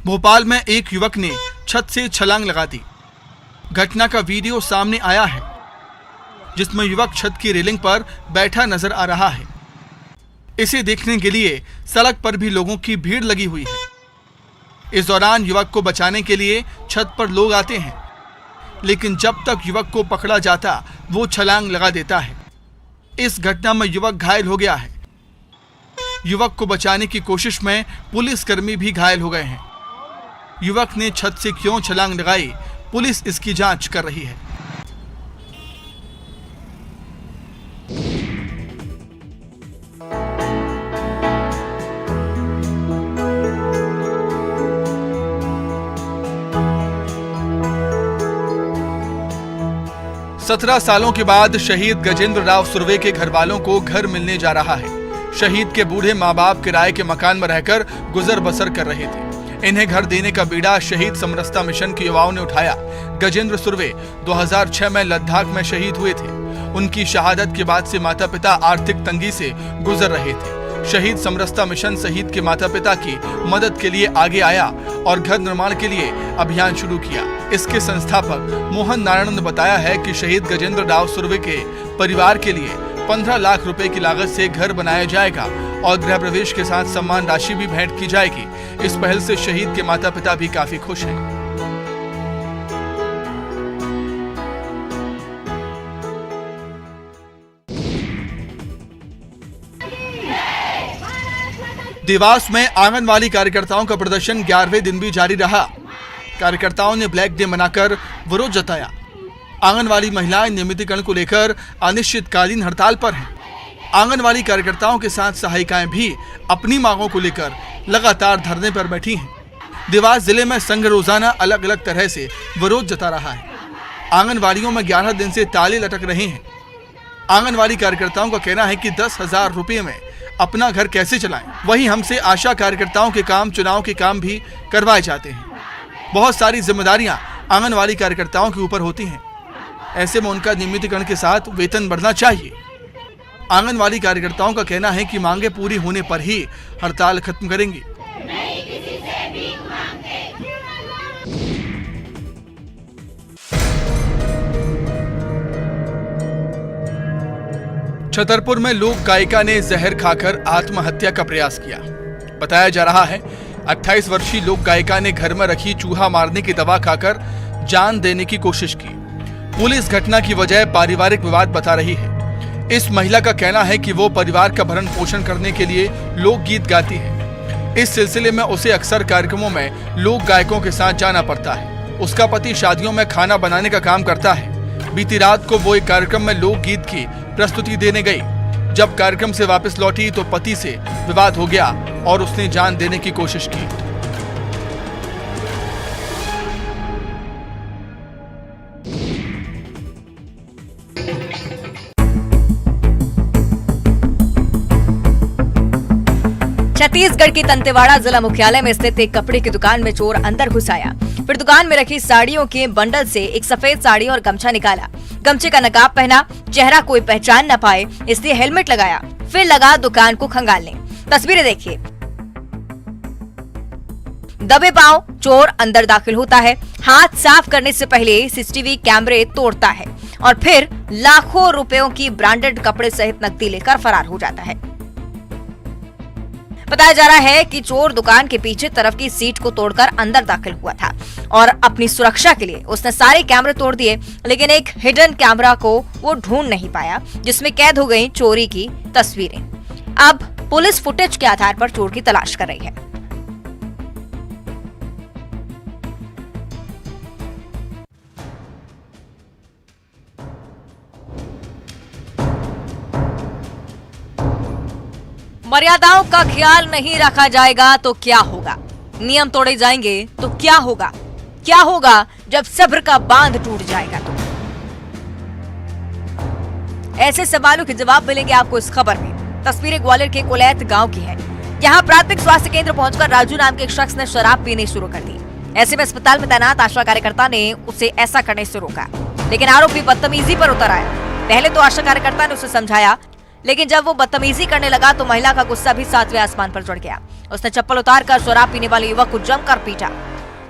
भोपाल में एक युवक ने छत से छलांग लगा दी। घटना का वीडियो सामने आया है, जिसमें युवक छत की रेलिंग पर बैठा नजर आ रहा है। इसे देखने के लिए सड़क पर भी लोगों की भीड़ लगी हुई है। इस दौरान युवक को बचाने के लिए छत पर लोग आते हैं, लेकिन जब तक युवक को पकड़ा जाता वो छलांग लगा देता है। इस घटना में युवक घायल हो गया है। युवक को बचाने की कोशिश में पुलिसकर्मी भी घायल हो गए हैं। युवक ने छत से क्यों छलांग लगाई, पुलिस इसकी जांच कर रही है। सत्रह सालों के बाद शहीद गजेंद्र राव सुर्वे के घर वालों को घर मिलने जा रहा है। शहीद के बूढ़े माँ बाप किराए के मकान में रहकर गुजर बसर कर रहे थे। इन्हें घर देने का बीड़ा शहीद समरसता मिशन के युवाओं ने उठाया। गजेंद्र सुर्वे 2006 में लद्दाख में शहीद हुए थे। उनकी शहादत के बाद से माता पिता आर्थिक तंगी से गुजर रहे थे। शहीद समरसता मिशन शहीद के माता पिता की मदद के लिए आगे आया और घर निर्माण के लिए अभियान शुरू किया। इसके संस्थापक मोहन नारायण ने बताया है कि शहीद गजेंद्र राव सुर्वे के परिवार के लिए 15 लाख रुपए की लागत से घर बनाया जाएगा और गृह प्रवेश के साथ सम्मान राशि भी भेंट की जाएगी। इस पहल से शहीद के माता पिता भी काफी खुश हैं। देवास में आंगनवाड़ी कार्यकर्ताओं का प्रदर्शन 11वें दिन भी जारी रहा। कार्यकर्ताओं ने ब्लैक डे मनाकर विरोध जताया। आंगनवाड़ी महिलाएं नियमितीकरण को लेकर अनिश्चितकालीन हड़ताल पर हैं। आंगनवाड़ी कार्यकर्ताओं के साथ सहायिकाएं भी अपनी मांगों को लेकर लगातार धरने पर बैठी हैं। देवास जिले में संघ रोजाना अलग अलग तरह से विरोध जता रहा है। आंगनवाड़ियों में 11 दिन से ताले लटक रहे हैं। आंगनवाड़ी कार्यकर्ताओं का कहना है कि 10,000 रुपये में अपना घर कैसे चलाएं। वहीं हमसे आशा कार्यकर्ताओं के काम, चुनाव के काम भी करवाए जाते हैं। बहुत सारी जिम्मेदारियां आंगनवाड़ी कार्यकर्ताओं के ऊपर होती हैं। ऐसे में उनका नियमितीकरण के साथ वेतन बढ़ना चाहिए। आंगनवाड़ी कार्यकर्ताओं का कहना है कि मांगे पूरी होने पर ही हड़ताल खत्म करेंगे। छतरपुर में लोक गायिका ने जहर खाकर आत्महत्या का प्रयास किया। बताया जा रहा है 28 वर्षीय लोक गायिका ने घर में रखी चूहा मारने की दवा खाकर जान देने की कोशिश की। पुलिस घटना की वजह पारिवारिक विवाद बता रही है। इस महिला का कहना है कि वो परिवार का भरण पोषण करने के लिए लोकगीत गाती है। इस सिलसिले में उसे अक्सर कार्यक्रमों में लोक गायकों के साथ जाना पड़ता है। उसका पति शादियों में खाना बनाने का काम करता है। बीती रात को वो एक कार्यक्रम में लोकगीत की प्रस्तुति देने गई। जब कार्यक्रम से वापस लौटी तो पति से विवाद हो गया और उसने जान देने की कोशिश की। छत्तीसगढ़ की दंतेवाड़ा जिला मुख्यालय में स्थित एक कपड़े की दुकान में चोर अंदर घुस आया। फिर दुकान में रखी साड़ियों के बंडल से एक सफेद साड़ी और गमछा निकाला। गमछे का नकाब पहना, चेहरा कोई पहचान न पाए इसलिए हेलमेट लगाया। फिर लगा दुकान को खंगालने। तस्वीरें देखिए। दबे पांव चोर अंदर दाखिल होता है। हाथ साफ करने से पहले सीसीटीवी कैमरे तोड़ता है और फिर लाखों रुपयों की ब्रांडेड कपड़े सहित नकदी लेकर फरार हो जाता है। बताया जा रहा है कि चोर दुकान के पीछे तरफ की सीट को तोड़कर अंदर दाखिल हुआ था और अपनी सुरक्षा के लिए उसने सारे कैमरे तोड़ दिए, लेकिन एक हिडन कैमरा को वो ढूंढ नहीं पाया जिसमें कैद हो गई चोरी की तस्वीरें। अब पुलिस फुटेज के आधार पर चोर की तलाश कर रही है। मर्यादाओं का ख्याल नहीं रखा जाएगा तो क्या होगा? नियम तोड़े जाएंगे तो क्या होगा? क्या होगा जब सब्र का बांध टूट जाएगा? तो ऐसे सवालों के जवाब मिलेंगे आपको इस खबर में। तस्वीरें ग्वालियर के कोलैत गांव की है। यहाँ प्राथमिक स्वास्थ्य केंद्र पहुंचकर राजू नाम के एक शख्स ने शराब पीनी शुरू कर दी। ऐसे में अस्पताल में तैनात आशा कार्यकर्ता ने उसे ऐसा करने से रोका, लेकिन आरोपी बदतमीजी पर उतर आया। पहले तो आशा कार्यकर्ता ने उसे समझाया, लेकिन जब वो बदतमीजी करने लगा तो महिला का गुस्सा भी 7वें आसमान पर चढ़ गया। उसने चप्पल उतारकर शराब पीने वाले युवक को जमकर पीटा,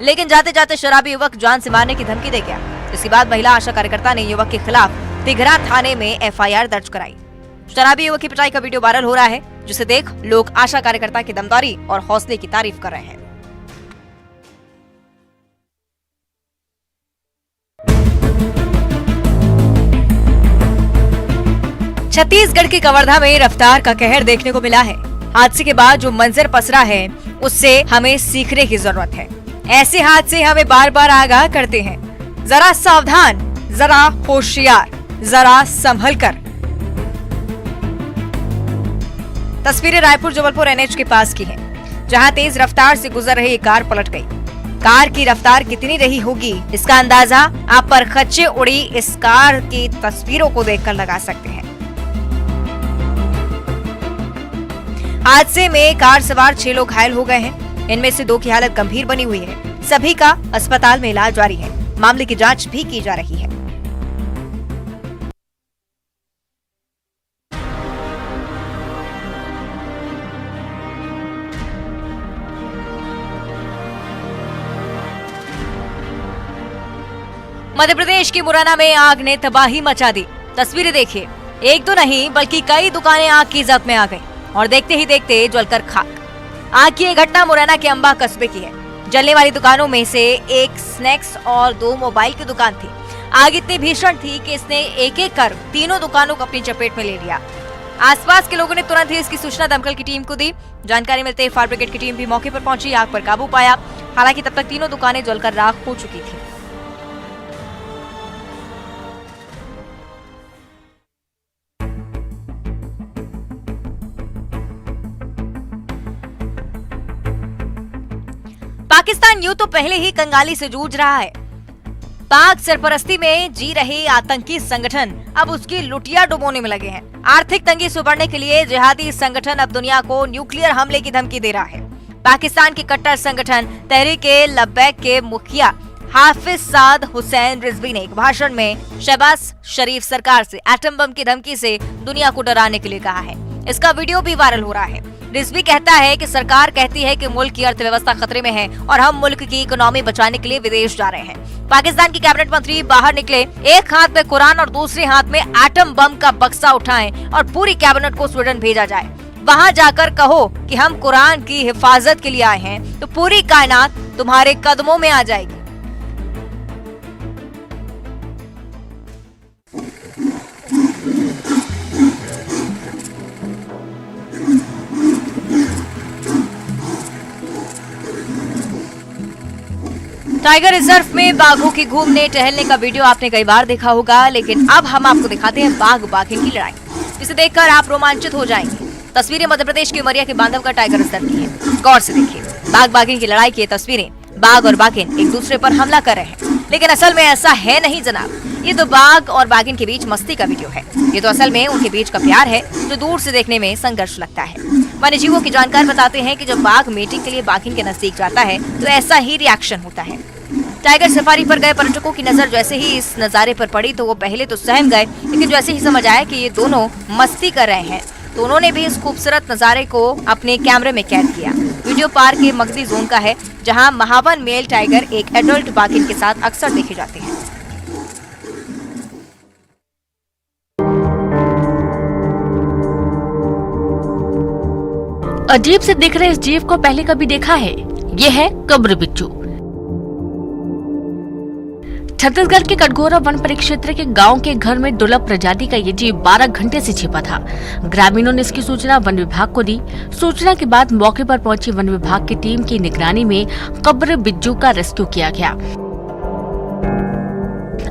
लेकिन जाते जाते शराबी युवक जान से मारने की धमकी दे गया। इसके बाद महिला आशा कार्यकर्ता ने युवक के खिलाफ तिघरा थाने में FIR दर्ज कराई। शराबी युवक की पिटाई का वीडियो वायरल हो रहा है, जिसे देख लोग आशा कार्यकर्ता की दमदारी और हौसले की तारीफ कर रहे हैं। छत्तीसगढ़ के कवर्धा में रफ्तार का कहर देखने को मिला है। हादसे के बाद जो मंजर पसरा है उससे हमें सीखने की जरूरत है। ऐसे हादसे हमें बार बार आगाह करते हैं। जरा सावधान, जरा होशियार, जरा संभल कर। तस्वीरें रायपुर जबलपुर NH के पास की हैं, जहां तेज रफ्तार से गुजर रही एक कार पलट गई। कार की रफ्तार कितनी रही होगी इसका अंदाजा आप पर खच्चे उड़ी इस कार की तस्वीरों को देखकर लगा सकते हैं। हादसे में कार सवार 6 लोग घायल हो गए हैं। इनमें से 2 की हालत गंभीर बनी हुई है। सभी का अस्पताल में इलाज जारी है। मामले की जांच भी की जा रही है। मध्य प्रदेश की मुरैना में आग ने तबाही मचा दी। तस्वीरें देखिए, एक तो नहीं बल्कि कई दुकानें आग की जद में आ गईं और देखते ही देखते जलकर खाक। आग की यह घटना मुरैना के अंबा कस्बे की है। जलने वाली दुकानों में से एक स्नैक्स और 2 मोबाइल की दुकान थी। आग इतनी भीषण थी कि इसने एक एक कर तीनों दुकानों को अपनी चपेट में ले लिया। आसपास के लोगों ने तुरंत ही इसकी सूचना दमकल की टीम को दी। जानकारी मिलते ही फायर ब्रिगेड की टीम भी मौके पर पहुंची, आग पर काबू पाया। हालांकि तब तक तीनों दुकानें जलकर राख हो चुकी थी। पाकिस्तान यूं तो पहले ही कंगाली से जूझ रहा है। पाक सरपरस्ती में जी रहे आतंकी संगठन अब उसकी लुटिया डुबोने में लगे हैं। आर्थिक तंगी से उबरने के लिए जिहादी संगठन अब दुनिया को न्यूक्लियर हमले की धमकी दे रहा है। पाकिस्तान के कट्टर संगठन तहरीक-ए-लब्बैक के मुखिया हाफिज साद हुसैन रिजवी ने एक भाषण में शहबाज शरीफ सरकार से एटम बम की धमकी से दुनिया को डराने के लिए कहा है। इसका वीडियो भी वायरल हो रहा है। रिजवी कहता है कि सरकार कहती है कि मुल्क की अर्थव्यवस्था खतरे में है और हम मुल्क की इकोनॉमी बचाने के लिए विदेश जा रहे हैं। पाकिस्तान के कैबिनेट मंत्री बाहर निकले, एक हाथ में कुरान और दूसरे हाथ में एटम बम का बक्सा उठाएं और पूरी कैबिनेट को स्वीडन भेजा जाए। वहां जाकर कहो कि हम कुरान की हिफाजत के लिए आए हैं, तो पूरी कायनात तुम्हारे कदमों में आ जाएगी। टाइगर रिजर्व में बाघों की घूमने टहलने का वीडियो आपने कई बार देखा होगा, लेकिन अब हम आपको दिखाते हैं बाघ बाघिन की लड़ाई, जिसे देखकर आप रोमांचित हो जाएंगे। तस्वीरें मध्य प्रदेश के उमरिया के बांधवगढ़ टाइगर रिजर्व की हैं। गौर से देखिए, बाघ बाघिन की लड़ाई की तस्वीरें। बाघ और बाघिन एक दूसरे पर हमला कर रहे हैं, लेकिन असल में ऐसा है नहीं जनाब। ये तो बाघ और बाघिन के बीच मस्ती का वीडियो है। ये तो असल में उनके बीच का प्यार है, जो दूर से देखने में संघर्ष लगता है। वन्यजीवों के जानकार बताते हैं कि जब बाघ मीटिंग के लिए बाघिन के नजदीक जाता है तो ऐसा ही रिएक्शन होता है। टाइगर सफारी पर गए पर्यटकों की नजर जैसे ही इस नजारे पर पड़ी तो वो पहले तो सहम गए, लेकिन जैसे ही समझ आया कि ये दोनों मस्ती कर रहे हैं तो उन्होंने भी इस खूबसूरत नजारे को अपने कैमरे में कैद किया। वीडियो पार्क के मगदी जोन का है, जहां महावन मेल टाइगर एक एडल्ट बाघिन के साथ अक्सर देखे जाते हैं। अजीब से दिख रहे इस जीव को पहले कभी देखा है? ये है कब्र बिच्छू। छत्तीसगढ़ के कटघोरा वन परिक्षेत्र के गांव के घर में दुर्लभ प्रजाति का ये जीव 12 घंटे से छिपा था। ग्रामीणों ने इसकी सूचना वन विभाग को दी। सूचना के बाद मौके पर पहुंची वन विभाग की टीम की निगरानी में कब्र बिच्छू का रेस्क्यू किया गया।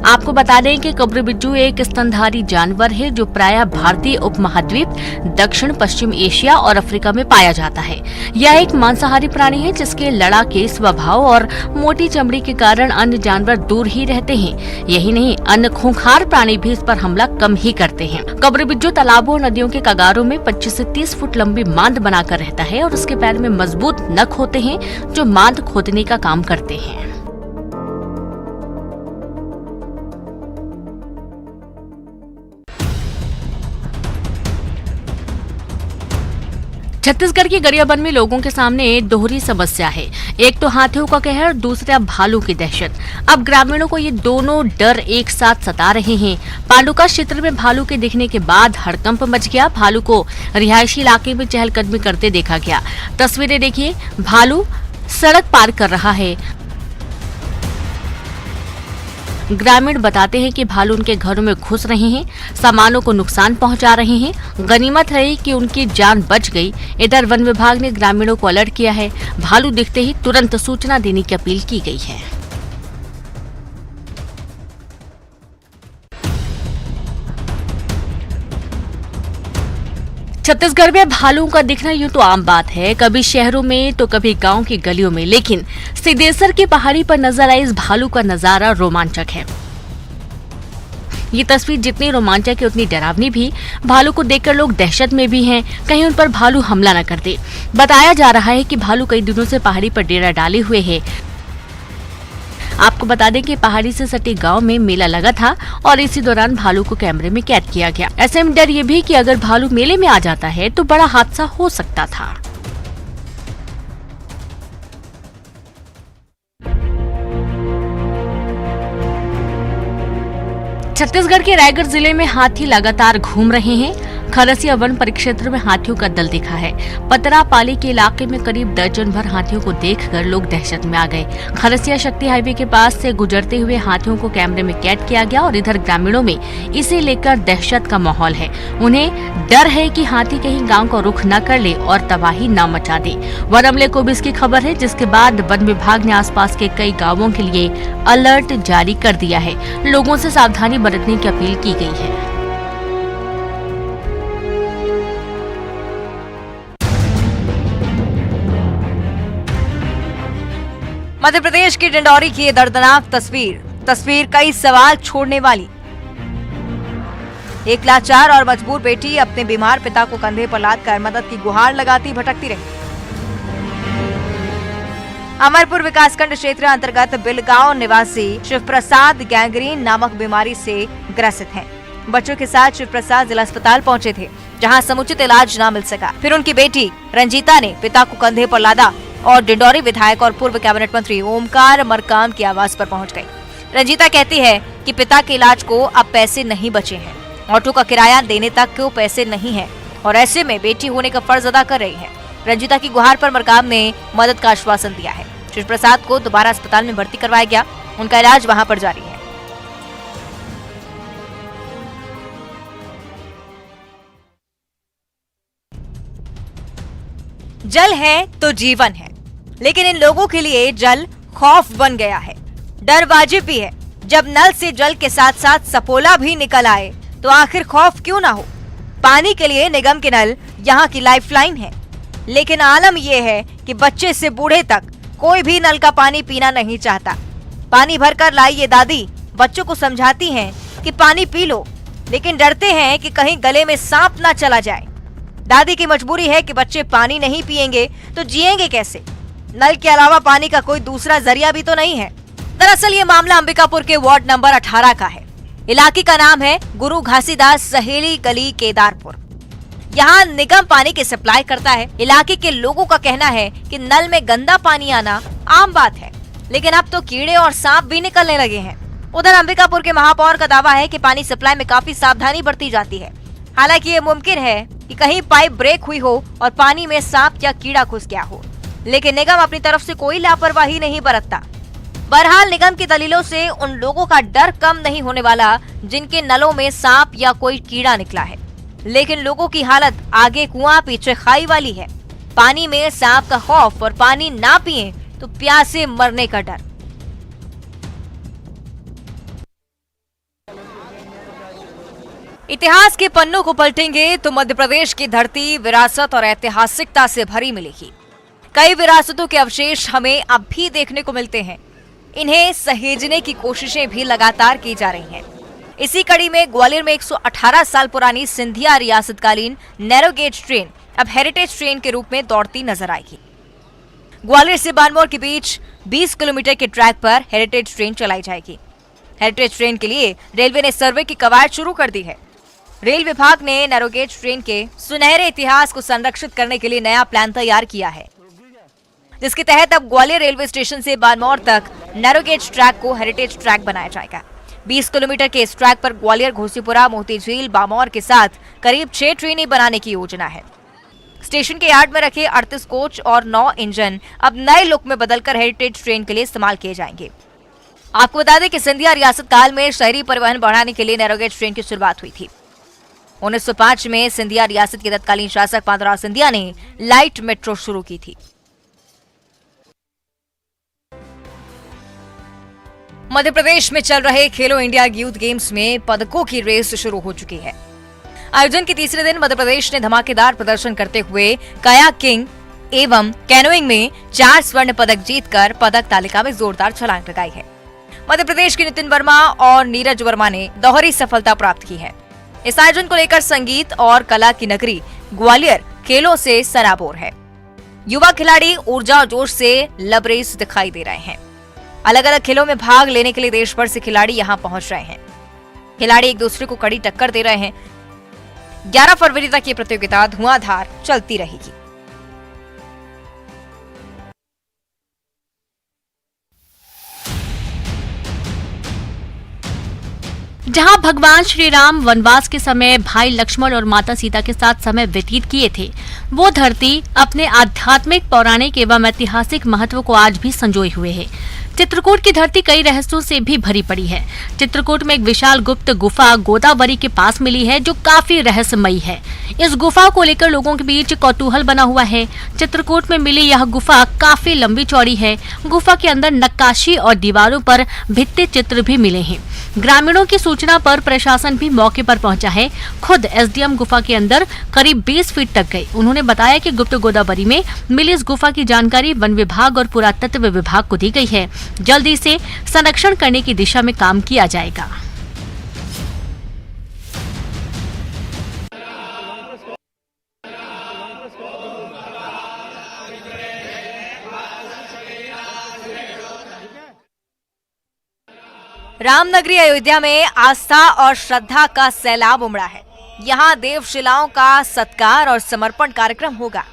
आपको बता दें कि कब्र बिच्छू एक स्तनधारी जानवर है जो प्रायः भारतीय उपमहाद्वीप, दक्षिण पश्चिम एशिया और अफ्रीका में पाया जाता है। यह एक मांसाहारी प्राणी है जिसके लड़ाके स्वभाव और मोटी चमड़ी के कारण अन्य जानवर दूर ही रहते हैं। यही नहीं, अन्य खूंखार प्राणी भी इस पर हमला कम ही करते हैं। कब्र बिच्छू तालाबों और नदियों के कगारों में 25 से 30 फुट लंबी मांद बनाकर रहता है और उसके पैर में मजबूत नख होते हैं जो मांद खोदने का काम करते हैं। छत्तीसगढ़ के गरियाबंद में लोगों के सामने दोहरी समस्या है। एक तो हाथियों का कहर, दूसरा भालू की दहशत। अब ग्रामीणों को ये दोनों डर एक साथ सता रहे हैं। पांडुका क्षेत्र में भालू के दिखने के बाद हड़कंप मच गया। भालू को रिहायशी इलाके में चहलकदमी करते देखा गया। तस्वीरें देखिए, भालू सड़क पार कर रहा है। ग्रामीण बताते हैं कि भालू उनके घरों में घुस रहे हैं, सामानों को नुकसान पहुंचा रहे हैं। गनीमत है कि उनकी जान बच गई। इधर वन विभाग ने ग्रामीणों को अलर्ट किया है। भालू दिखते ही तुरंत सूचना देने की अपील की गई है। छत्तीसगढ़ में भालुओं का दिखना यूं तो आम बात है, कभी शहरों में तो कभी गांव की गलियों में, लेकिन सिद्धेश्वर की पहाड़ी पर नजर आए इस भालू का नजारा रोमांचक है। ये तस्वीर जितनी रोमांचक है उतनी डरावनी भी। भालू को देखकर लोग दहशत में भी हैं, कहीं उन पर भालू हमला न कर दे। बताया जा रहा है कि भालू कई दिनों से पहाड़ी पर डेरा डाले हुए है। आपको बता दें कि पहाड़ी से सटे गांव में मेला लगा था और इसी दौरान भालू को कैमरे में कैद किया गया। ऐसे में डर ये भी कि अगर भालू मेले में आ जाता है तो बड़ा हादसा हो सकता था। छत्तीसगढ़ के रायगढ़ जिले में हाथी लगातार घूम रहे हैं। खरसिया वन परिक्षेत्र में हाथियों का दल दिखा है। पतरापाली के इलाके में करीब दर्जन भर हाथियों को देखकर लोग दहशत में आ गए। खरसिया शक्ति हाईवे के पास से गुजरते हुए हाथियों को कैमरे में कैद किया गया और इधर ग्रामीणों में इसे लेकर दहशत का माहौल है। उन्हें डर है कि हाथी कहीं गांव का रुख न कर ले और तबाही न मचा दे। वन अमले को भी इसकी खबर है, जिसके बाद वन विभाग ने आसपास के कई गाँवों के लिए अलर्ट जारी कर दिया है। लोगों से सावधानी बरतने की अपील की गई है। मध्य प्रदेश की डिंडौरी की ये दर्दनाक तस्वीर कई सवाल छोड़ने वाली। एक लाचार और मजबूर बेटी अपने बीमार पिता को कंधे पर लादकर मदद की गुहार लगाती भटकती रही। अमरपुर विकासखंड क्षेत्र अंतर्गत बिलगांव निवासी शिव प्रसाद गैंग्रीन नामक बीमारी से ग्रसित हैं। बच्चों के साथ शिव प्रसाद जिला अस्पताल पहुंचे थे, जहां समुचित इलाज न मिल सका। फिर उनकी बेटी रंजीता ने पिता को कंधे पर लादा और डिंडौरी विधायक और पूर्व कैबिनेट मंत्री ओमकार मरकाम की आवास पर पहुंच गई। रंजीता कहती है कि पिता के इलाज को अब पैसे नहीं बचे हैं, ऑटो का किराया देने तक को पैसे नहीं है और ऐसे में बेटी होने का फर्ज अदा कर रही है। रंजीता की गुहार पर मरकाम ने मदद का आश्वासन दिया है। शिव प्रसाद को दोबारा अस्पताल में भर्ती करवाया गया, उनका इलाज वहां पर जारी है। जल है तो जीवन है, लेकिन इन लोगों के लिए जल खौफ बन गया है। डर वाजिब भी है। जब नल से जल के साथ साथ सपोला भी निकल आए तो आखिर खौफ क्यों ना हो। पानी के लिए निगम के नल यहाँ की लाइफलाइन है, लेकिन आलम यह है कि बच्चे से बूढ़े तक कोई भी नल का पानी पीना नहीं चाहता। पानी भरकर लाई ये दादी बच्चों को समझाती हैं कि पानी पी लो, लेकिन डरते हैं कि कहीं गले में सांप ना चला जाए। दादी की मजबूरी है कि बच्चे पानी नहीं पिएंगे तो जिएंगे कैसे। नल के अलावा पानी का कोई दूसरा जरिया भी तो नहीं है। दरअसल ये मामला अंबिकापुर के वार्ड नंबर 18 का है। इलाके का नाम है गुरु घासीदास सहेली गली केदारपुर। यहाँ निगम पानी की सप्लाई करता है। इलाके के लोगों का कहना है कि नल में गंदा पानी आना आम बात है, लेकिन अब तो कीड़े और सांप भी निकलने लगे हैं। उधर अंबिकापुर के महापौर का दावा है कि पानी सप्लाई में काफी सावधानी बरती जाती है। हालांकि ये मुमकिन है कि कहीं पाइप ब्रेक हुई हो और पानी में सांप या कीड़ा घुस गया हो, लेकिन निगम अपनी तरफ से कोई लापरवाही नहीं बरतता। बहरहाल निगम की दलीलों से उन लोगों का डर कम नहीं होने वाला जिनके नलों में सांप या कोई कीड़ा निकला है, लेकिन लोगों की हालत आगे कुआं पीछे खाई वाली है। पानी में सांप का खौफ और पानी ना पिए तो प्यासे मरने का डर। इतिहास के पन्नों को पलटेंगे तो मध्य प्रदेश की धरती विरासत और ऐतिहासिकता से भरी मिलेगी। कई विरासतों के अवशेष हमें अब भी देखने को मिलते हैं। इन्हें सहेजने की कोशिशें भी लगातार की जा रही हैं। इसी कड़ी में ग्वालियर में 118 साल पुरानी सिंधिया रियासतकालीन नैरो गेज ट्रेन अब हेरिटेज ट्रेन के रूप में दौड़ती नजर आएगी। ग्वालियर से बानमोर के बीच 20 किलोमीटर के ट्रैक पर हेरिटेज ट्रेन चलाई जाएगी। हेरिटेज ट्रेन के लिए रेलवे ने सर्वे की कवायद शुरू कर दी है। रेल विभाग ने नैरोगेज ट्रेन के सुनहरे इतिहास को संरक्षित करने के लिए नया प्लान तैयार किया है, जिसके तहत अब ग्वालियर रेलवे स्टेशन से बारमौर तक नैरोगेज ट्रैक को हेरिटेज ट्रैक बनाया जाएगा। 20 किलोमीटर के इस ट्रैक पर ग्वालियर, घोसीपुरा, मोती झील, बामौर के साथ करीब 6 ट्रेनें बनाने की योजना है। स्टेशन के यार्ड में रखे 38 कोच और 9 इंजन अब नए लुक में बदलकर हेरिटेज ट्रेन के लिए इस्तेमाल किए जाएंगे। आपको बता दें कि सिंधिया रियासत काल में शहरी परिवहन बढ़ाने के लिए नैरोगेज ट्रेन की शुरुआत हुई थी। 1905 में सिंधिया रियासत के तत्कालीन शासक पांडुराव सिंधिया ने लाइट मेट्रो शुरू की थी। मध्य प्रदेश में चल रहे खेलो इंडिया यूथ गेम्स में पदकों की रेस शुरू हो चुकी है। आयोजन के तीसरे दिन मध्य प्रदेश ने धमाकेदार प्रदर्शन करते हुए कायाकिंग एवं कैनोइंग में 4 स्वर्ण पदक जीतकर पदक तालिका में जोरदार छलांग लगाई है। मध्य प्रदेश के नितिन वर्मा और नीरज वर्मा ने दोहरी सफलता प्राप्त की है। इस आयोजन को लेकर संगीत और कला की नगरी ग्वालियर खेलों से सराबोर है। युवा खिलाड़ी ऊर्जा और जोश से लबरेज दिखाई दे रहे हैं। अलग अलग खेलों में भाग लेने के लिए देश भर से खिलाड़ी यहां पहुंच रहे हैं। खिलाड़ी एक दूसरे को कड़ी टक्कर दे रहे हैं। 11 फरवरी तक ये प्रतियोगिता धुआंधार चलती रहेगी। जहां भगवान श्री राम वनवास के समय भाई लक्ष्मण और माता सीता के साथ समय व्यतीत किए थे, वो धरती अपने आध्यात्मिक, पौराणिक एवं ऐतिहासिक महत्व को आज भी संजोए हुए है। चित्रकूट की धरती कई रहस्यों से भी भरी पड़ी है। चित्रकूट में एक विशाल गुप्त गुफा गोदावरी के पास मिली है, जो काफी रहस्यमयी है। इस गुफा को लेकर लोगों के बीच कौतूहल बना हुआ है। चित्रकूट में मिली यह गुफा काफी लंबी चौड़ी है। गुफा के अंदर नक्काशी और दीवारों पर भित्ति चित्र भी मिले हैं। ग्रामीणों की सूचना पर प्रशासन भी मौके पर पहुंचा है। खुद एसडीएम गुफा के अंदर करीब 20 फीट तक गए। उन्होंने बताया कि गुप्त गोदावरी में मिली इस गुफा की जानकारी वन विभाग और पुरातत्व विभाग को दी गई है। जल्दी से संरक्षण करने की दिशा में काम किया जाएगा। रामनगरी अयोध्या में आस्था और श्रद्धा का सैलाब उमड़ा है। यहाँ देवशिलाओं का सत्कार और समर्पण कार्यक्रम होगा।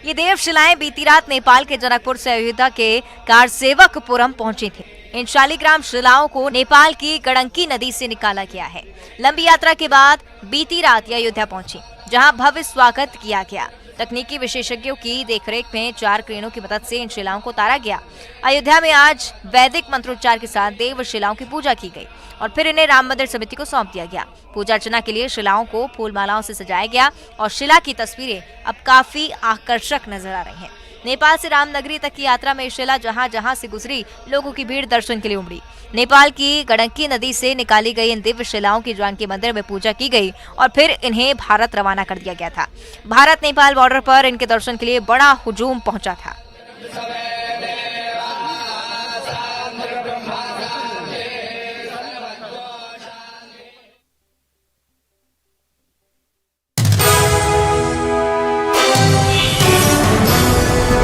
ये देवशिलाएं बीती रात नेपाल के जनकपुर से अयोध्या के कारसेवकपुरम पहुंची थी। इन शालिग्राम शिलाओं को नेपाल की गड़ंकी नदी से निकाला गया है। लंबी यात्रा के बाद बीती रात ये अयोध्या पहुंची, जहां भव्य स्वागत किया गया। तकनीकी विशेषज्ञों की देखरेख में 4 क्रेनों की मदद से इन शिलाओं को उतारा गया। अयोध्या में आज वैदिक मंत्रोच्चार के साथ देव शिलाओं की पूजा की गई और फिर इन्हें राम मंदिर समिति को सौंप दिया गया। पूजा अर्चना के लिए शिलाओं को फूल मालाओं से सजाया गया और शिला की तस्वीरें अब काफी आकर्षक नजर आ रही हैं। नेपाल से रामनगरी तक की यात्रा में शिला जहां जहां से गुजरी, लोगों की भीड़ दर्शन के लिए उमड़ी। नेपाल की गड़ंकी नदी से निकाली गई इन दिव्य शिलाओं की जानकी मंदिर में पूजा की गई और फिर इन्हें भारत रवाना कर दिया गया था। भारत नेपाल बॉर्डर पर इनके दर्शन के लिए बड़ा हुजूम पहुंचा था।